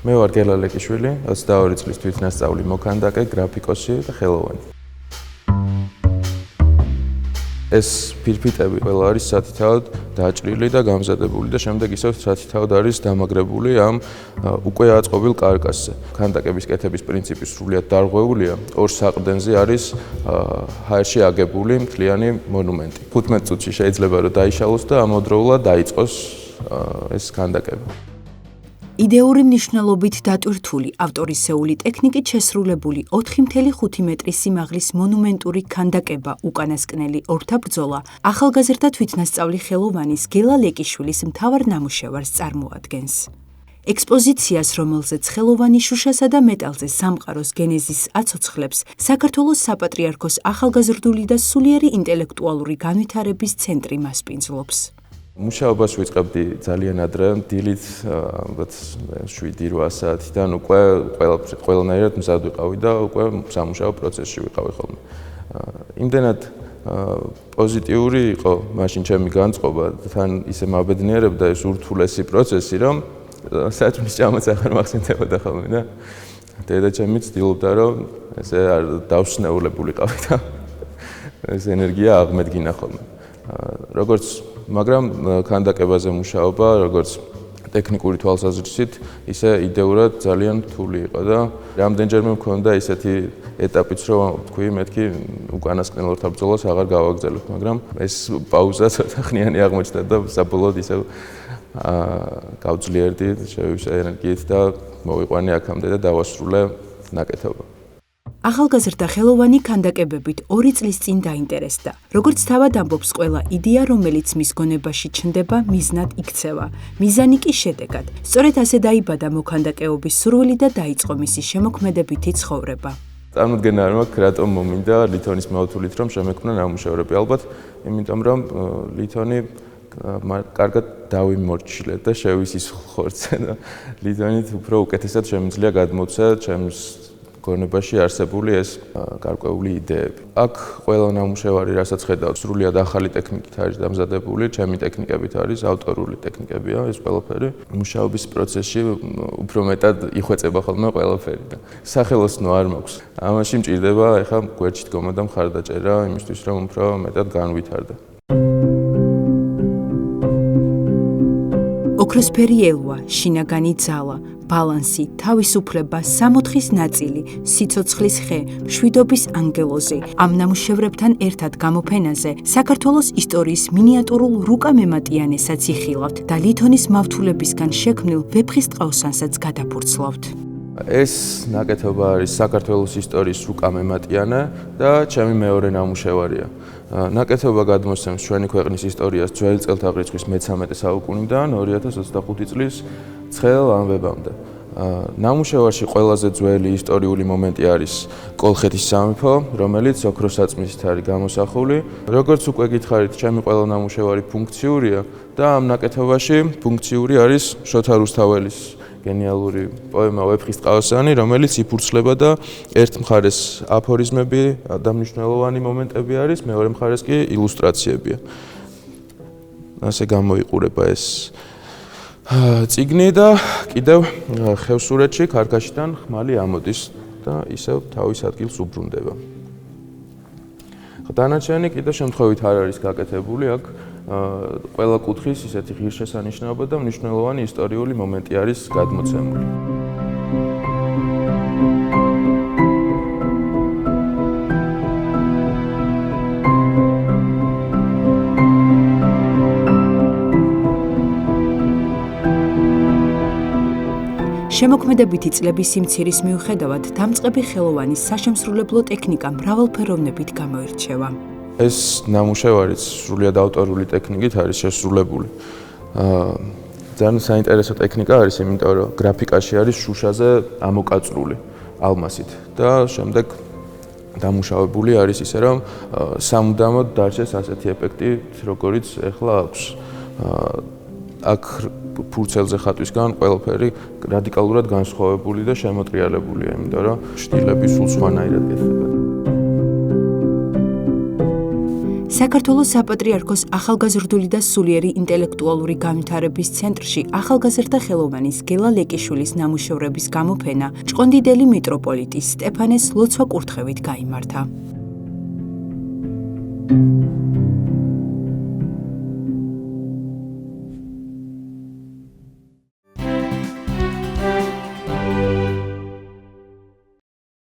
მე ვარ გელა ლეკიშვილი, 22 წლის თვითნასწავლი მოქანდაკე, გრაფიკოსი და ხელოვანი. ეს ფირფიტები ყველა არის სათითაოდ დაჭრილი და გამზადებული და შემდეგ ისევ სათითაოდ არის დამაგრებული ამ უკვე აწყობილ კარკასზე. ქანდაკების კეთების პრინციპი სრულიად დარღვეულია. ორ საყრდენზე არის ჰაერში აგებული მთლიანი მონუმენტი. 15 წუთში შეიძლება რომ დაიშალოს და ამავდროულად დაიწყოს ეს ქანდაკება. იდეური მნიშვნელობით დატვირთული ავტორისეული ტექნიკით შესრულებული 4.5 მეტრის სიმაღლის მონუმენტური ქანდაკება უკანასკნელი ორთაბრძოლა ახალგაზრდა თვითნასწავლი ხელოვანის გელა ლეკიშვილის მთავარ ნამუშევარს წარმოადგენს. ექსპოზიციას, რომელზეც ხელოვანი შუშასა და მეტალზე სამყაროს გენეზისს აცოცხლებს, საქართველოს საპატრიარქოს ახალგაზრდული და სულიერი ინტელექტუალური განვითარების ცენტრი მასპინძლობს. მუშაობას ვიწყებდი ძალიან ადრე, დილით ალბათ 7-8 საათიდან უკვე ყველანაირად მზად ვიყავი და უკვე სამუშაო პროცესში ვიყავი ხოლმე. იმდენად პოზიტიური იყო მაშინ ჩემი განწყობა, თან ისე მაბედნიერებდა ეს ურთულესი პროცესი, რომ საჭმლის ჭამაც აღარ მახსენდებოდა ხოლმე და დედაჩემი ცდილობდა, რომ ესე არ დავსნეულებულიყავი და ეს ენერგია აღმედგინა ხოლმე. მაგრამ ქანდაკებაზე მუშაობა, როგორც ტექნიკური თვალსაზრისით, ისე იდეურად ძალიან რთული იყო და რამდენჯერმე მქონდა ისეთი ეტაპიც, რომ თქვი, მეთქი უკანასკნელ ორთაბრძოლას აღარ გავაგრძელებ, მაგრამ ეს პაუზა ცოტა ხნიანი აღმოჩნდა და საბოლოოდ ისე გავძლიერდი შევივსე ენერგიით და მოვიყვანე აქამდე და დავასრულე ნაკეთობა. ახალგაზრდა ხელოვანი ქანდაკებებით 2 წლის წინ დაინტერესდა. როგორც თავად ამბობს, ყველა იდეა, რომელიც მის გონებაში ჩნდება, მიზნად იქცევა. მიზანი კი შედეგად. სწორედ ასე დაიბადა მოქანდაკეობის სურვილი და დაიწყო მისი შემოქმედებითი ცხოვრება. წარმოდგენა არ მაქვს, რატომ მომინდა ლითონის მავთულით რომ შემექმნა ნამუშევრები. ალბათ, იმიტომ რომ ლითონი კარგად დავიმორჩილე და შევისის ხორცე და ლითონით უფრო უკეთესად შემიძლია გადმოცე ჩემს გონებაში არსებული ეს გარკვეული იდეები. აქ ყველა ნამუშევარი, რასაც ხედავთ, სრულიად ახალი ტექნიკით არის დამზადებული, ჩემი ტექნიკებით არის, ავტორული ტექნიკებია ეს ყველაფერი. მუშაობის პროცესში უფრო მეტად იხვეწება ხოლმე ყველაფერი და სახელოსნო არ მაქვს. ამაში მჭირდება ეხლა გვერდში დგომა და მხარდაჭერა იმისთვის, რომ უფრო მეტად განვითარდა. ოქროსფერი ელვა, შინაგანი ძალა, ბალანსი, თავისუფლება, სამოთხის ნაწილი, სიცოცხლის ხე, მშვიდობის ანგელოზი. ამ ნამუშევრებთან ერთად გამოფენაზე საქართველოს ისტორიის მინიატურულ რუკამემატიანესაც იხილავთ და ლითონის მავთულებისგან შექმნილ ვეფხისტყაოსანსაც გადაფურცლავთ. ეს ნაკეთობა არის საქართველოს ისტორიის რუკამემატიანე და ჩემი მეორე ნამუშევარია. ნაკეთობა გადმოსცემს ჩვენი ქვეყნის ისტორიას ძველი წელთაღრიცხვის მე-13 საუკუნიდან 2025 წლის ცხელ ამბებამდე. ნამუშევარში ყველაზე ძველი ისტორიული მომენტი არის კოლხეთის სამეფო, რომელიც ოქროსაწმისით არის გამოსახული. როგორც უკვე გითხარით, ჩემი ყველა ნამუშევარი ფუნქციურია და ამ ნაკეთობაში ფუნქციური არის შოთა რუსთაველის გენიალური პოემა ვეფხისტყაოსანი, რომელიც იფურცლება და ერთ მხარეს აფორიზმები და მნიშვნელოვანი მომენტები არის, მეორე მხარეს კი ილუსტრაციებია. ასე გამოიყურება ეს წიგნი და კიდევ ხევსურეთში ქარქაშიდან ხმალი ამოდის და ისევ თავის ადგილს უბრუნდება. დანარჩენი კიდევ შემთხვევით არ არის გაკეთებული, აქ ყველა კუთხის ისეთი ღირსშესანიშნაობა და მნიშვნელოვანი ისტორიული მომენტი არის გადმოცემული. შემოქმედებითი წლების სიმცირის მიუხედავად, დამწყები ხელოვანის საშემსრულებლო ტექნიკა მრავალფეროვნებით გამოირჩევა. ეს ნამუშევარიც სრულიად ავტორული ტექნიკით არის შესრულებული. ძალიან საინტერესო ტექნიკა არის, იმიტომ რომ გრაფიკაში არის შუშაზე ამოკაწრული ალმასით და შემდეგ დამუშავებული არის ისე, რომ სამუდამოდ დარჩეს ასეთი ეფექტი, როგორიც ეხლა აქვს. აქ ფურცელზე ხატვისგან ყველაფერი რადიკალურად განსხვავებული და შემოტრიალებულია, იმიტომ რომ შტილები სულ სხვანაირად გეხება. საქართველოს საპატრიარქოს ახალგაზრდული და სულიერი ინტელექტუალური განვითარების ცენტრში ახალგაზრდა ხელოვანის გელა ლეკიშვილის ნამუშევრების გამოფენა ჭყონდიდელი მიტროპოლიტის სტეფანეს ლოცვა-კურთხევით გაიმართა.